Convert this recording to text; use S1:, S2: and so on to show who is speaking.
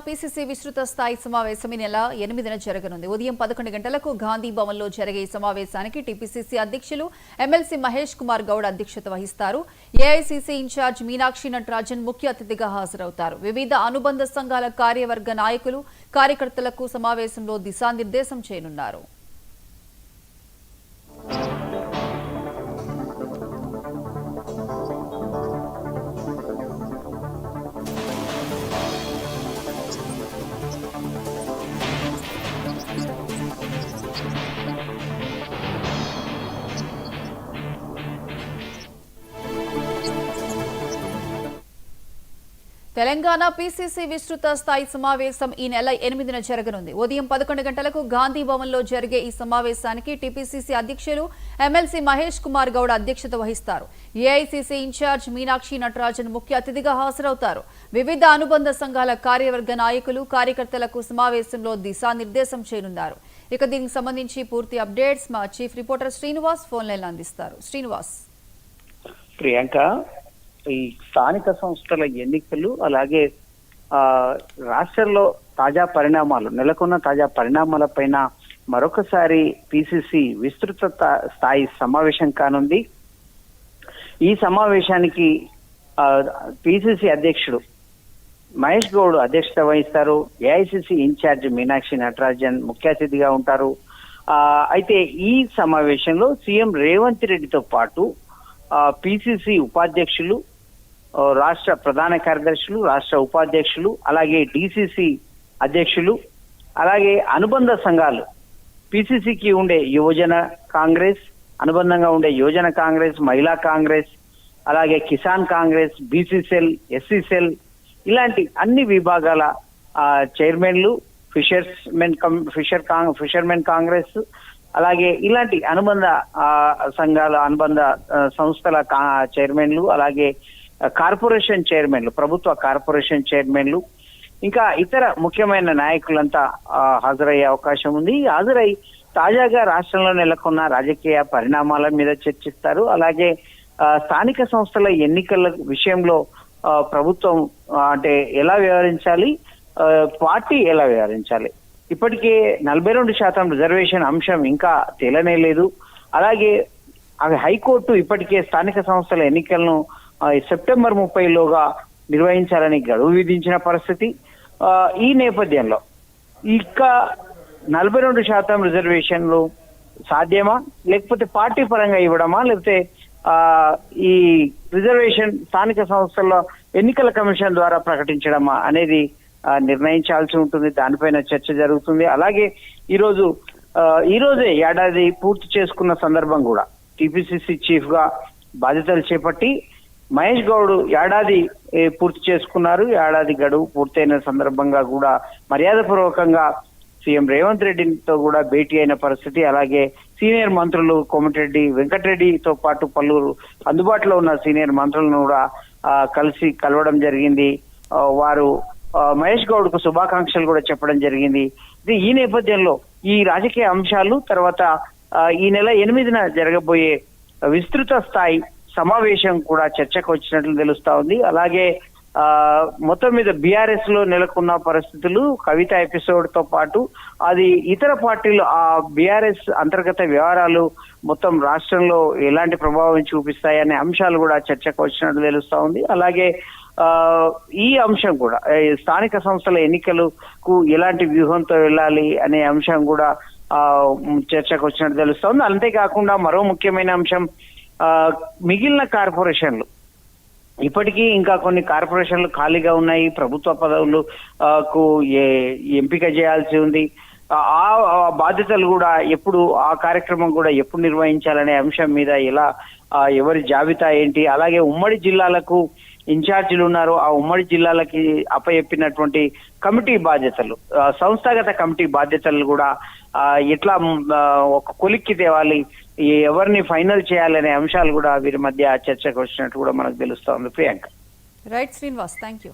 S1: PCC విస్తృత స్థాయి సమావేశం ఈ నెల 8న జరగనుంది. ఉదయం 11 గంటలకు గాంధీ భవన్లో జరిగే ఈ సమావేశానికి టీపీసీసీ అధ్యక్షులు ఎమ్మెల్సీ మహేష్ కుమార్ గౌడ్ అధ్యక్షత వహిస్తారు. ఏఐసీసీ ఇన్ఛార్జ్ మీనాక్షి నటరాజన్ ముఖ్య అతిథిగా హాజరవుతారు. వివిధ అనుబంధ సంఘాల కార్యవర్గ నాయకులు, కార్యకర్తలకు సమావేశంలో దిశానిర్దేశం చేయనున్నారు. తెలంగాణ పీసీసీ విస్తృత స్థాయి సమావేశం ఈ నెల 8న జరగనుంది. ఉదయం 11 గంటలకు గాంధీ భవన్లో జరిగే ఈ సమావేశానికి టీపీసీసీ అధ్యక్షులు ఎమ్మెల్సీ మహేష్ కుమార్ గౌడ్ అధ్యక్షత వహిస్తారు. ఏఐసీసీ ఇన్ఛార్జ్ మీనాక్షి నటరాజన్ ముఖ్య అతిథిగా హాజరవుతారు. వివిధ అనుబంధ సంఘాల కార్యవర్గ నాయకులు, కార్యకర్తలకు సమావేశంలో దిశానిర్దేశం చేయనున్నారు. ఇక దీనికి సంబంధించి పూర్తి అప్డేట్స్ మా chief reporter Srinivas phone line అందిస్తారు. శ్రీనివాస్.
S2: ప్రియాంక, ఈ స్థానిక సంస్థల ఎన్నికలు అలాగే రాష్ట్రంలో తాజా పరిణామాలు నెలకొన్న తాజా పరిణామాలపైన మరొకసారి పిసిసి విస్తృత స్థాయి సమావేశం కానుంది. ఈ సమావేశానికి పిసిసి అధ్యక్షుడు మహేష్ గౌడ్ అధ్యక్షత వహిస్తారు. ఏఐసిసి ఇన్ఛార్జ్ మీనాక్షి నటరాజన్ ముఖ్య అతిథిగా ఉంటారు. అయితే ఈ సమావేశంలో సీఎం రేవంత్ రెడ్డితో పాటు పిసిసి ఉపాధ్యక్షులు, రాష్ట్ర ప్రధాన కార్యదర్శులు, రాష్ట్ర ఉపాధ్యక్షులు, అలాగే డిసిసి అధ్యక్షులు, అలాగే అనుబంధ సంఘాలు, పిసిసికి ఉండే యువజన కాంగ్రెస్, అనుబంధంగా ఉండే యువజన కాంగ్రెస్, మహిళా కాంగ్రెస్, అలాగే కిసాన్ కాంగ్రెస్, బీసీసెల్, ఎస్సీసెల్, ఇలాంటి అన్ని విభాగాల చైర్మన్లు, ఫిషర్మెన్ కాంగ్రెస్, అలాగే ఇలాంటి అనుబంధ సంఘాల, అనుబంధ సంస్థల చైర్మన్లు, అలాగే కార్పొరేషన్ చైర్మన్లు, ప్రభుత్వ కార్పొరేషన్ చైర్మన్లు, ఇంకా ఇతర ముఖ్యమైన నాయకులంతా హాజరయ్యే అవకాశం ఉంది. హాజరై తాజాగా రాష్ట్రంలో నెలకొన్న రాజకీయ పరిణామాల మీద చర్చిస్తారు. అలాగే స్థానిక సంస్థల ఎన్నికల విషయంలో ప్రభుత్వం అంటే ఎలా వ్యవహరించాలి, పార్టీ ఎలా వ్యవహరించాలి, ఇప్పటికే 42% రిజర్వేషన్ అంశం ఇంకా తేలనే లేదు. అలాగే అవి హైకోర్టు ఇప్పటికే స్థానిక సంస్థల ఎన్నికలను సెప్టెంబర్ 30లోగా నిర్వహించాలని గడువు విధించిన పరిస్థితి. ఈ నేపథ్యంలో ఇంకా 42% రిజర్వేషన్లు సాధ్యమా, లేకపోతే పార్టీ పరంగా ఇవ్వడమా, లేకపోతే ఈ రిజర్వేషన్ స్థానిక సంస్థల్లో ఎన్నికల కమిషన్ ద్వారా ప్రకటించడమా అనేది నిర్ణయించాల్సి ఉంటుంది. దానిపైన చర్చ జరుగుతుంది. అలాగే ఈరోజే ఏడాది పూర్తి చేసుకున్న సందర్భం కూడా టీపీసీసీ చీఫ్ గా బాధ్యతలు చేపట్టి మహేష్ గౌడ్ ఏడాది పూర్తి చేసుకున్నారు. ఏడాది గడువు పూర్తయిన సందర్భంగా కూడా మర్యాదపూర్వకంగా సీఎం రేవంత్ రెడ్డితో కూడా భేటీ అయిన పరిస్థితి. అలాగే సీనియర్ మంత్రులు కోమటిరెడ్డి వెంకటరెడ్డితో పాటు పలువురు అందుబాటులో ఉన్న సీనియర్ మంత్రులను కూడా కలవడం జరిగింది. వారు మహేష్ గౌడ్ కు శుభాకాంక్షలు కూడా చెప్పడం జరిగింది. ఈ నేపథ్యంలో ఈ రాజకీయ అంశాలు తర్వాత ఈ నెల 8న జరగబోయే విస్తృత స్థాయి సమావేశం కూడా చర్చకు వచ్చినట్లు తెలుస్తా ఉంది. అలాగే మొత్తం మీద బీఆర్ఎస్ లో నెలకొన్న పరిస్థితులు, కవిత ఎపిసోడ్ తో పాటు అది ఇతర పార్టీలు ఆ బీఆర్ఎస్ అంతర్గత వ్యవహారాలు మొత్తం రాష్ట్రంలో ఎలాంటి ప్రభావం చూపిస్తాయనే అంశాలు కూడా చర్చకు వచ్చినట్లు తెలుస్తా ఉంది. అలాగే ఈ అంశం కూడా స్థానిక సంస్థల ఎన్నికలకు ఎలాంటి వ్యూహంతో వెళ్ళాలి అనే అంశం కూడా చర్చకు వచ్చినట్టు తెలుస్తోంది. అంతేకాకుండా మరో ముఖ్యమైన అంశం, మిగిలిన కార్పొరేషన్లు, ఇప్పటికీ ఇంకా కొన్ని కార్పొరేషన్లు ఖాళీగా ఉన్నాయి. ప్రభుత్వ పదవులకు ఎంపిక చేయాల్సి ఉంది. ఆ బాధ్యతలు కూడా ఎప్పుడు, ఆ కార్యక్రమం కూడా ఎప్పుడు నిర్వహించాలనే అంశం మీద ఎవరి జాబితా ఏంటి, అలాగే ఉమ్మడి జిల్లాలకు ఇన్ఛార్జీలు ఉన్నారు, ఆ ఉమ్మడి జిల్లాలకి అప్పచెప్పినటువంటి కమిటీ బాధ్యతలు, సంస్థాగత కమిటీ బాధ్యతలు కూడా ఎట్లా ఒక కొలిక్కి తేవాలి, ఎవరిని ఫైనల్ చేయాలనే అంశాలు కూడా వీరి మధ్య చర్చకు వచ్చినట్టు కూడా మనకు తెలుస్తా ఉంది. Priyanka.
S1: Right Srinivas, thank you.